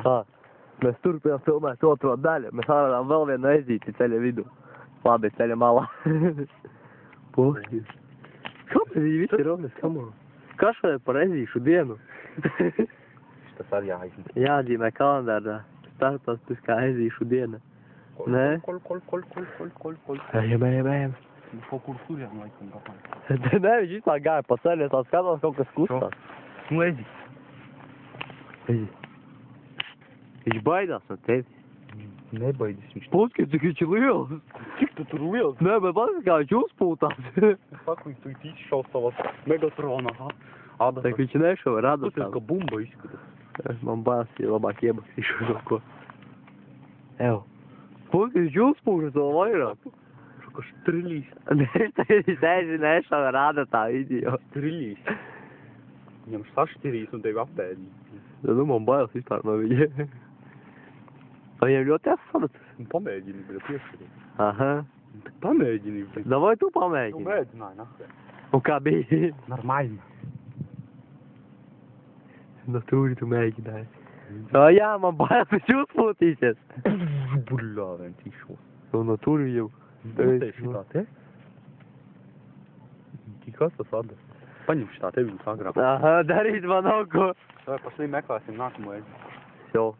Tā, mēs turpinām filmēt otro daļu. Mēs atradām vēl vienu ezīti ceļa vidu. Labi, ceļa malā. Pošķis. Kāpēc viņi visi ir rokas kamā? Kas šodien par ezīšu dienu? Tas arī jāizņem. Jāatzīmē kalendārā. Starptautiskā ezīšu diena. Nē? Kol. Ejam. Kaut kur surjām laikam gāpām. Nē, viņš vispār gāja pa ceļu, es tā skatos, kaut kas kustās. Nu, ezi. Viņš baidās no tevi. Nebaidis viņš. Puski, cik viņš ir liels. Cik tu tur liels? Nē, bet paskatās, kā viņš uzpūtās. Saku, viņš tu izšaus savas Megatronā. Tā kā viņš nešauja radu Tas kā bumba izskatās. Man bāc, ja labāk iebaksīšu kaut ko. Ew. Puski, viņš uzpūšas vēl vairāk. Kā strilīs. Viņš nešauja radu tā video. Strilīs. Viņam sašķirīs un tevi apēdīs. Nu, man bailes vispār no viņa. Viņam ļoti esat. Pamēģini, bet piešķirīt. Aha. Pamēģini. Davai tu Nu, pamēģini. mēģināju, nahē. Un kā bija? Normāli. No tūri tu mēģināji. Jā, man bailes, viņš uzpūtīsies. Buļā, vien tīšo. No tūri jau. Tieši tā, te? Kas tas atdas? Paņem šitā tevi un sagrāk. Aha, darīt man kaut ko. Vai pašlī meklēsim nākamo ezi. Jo.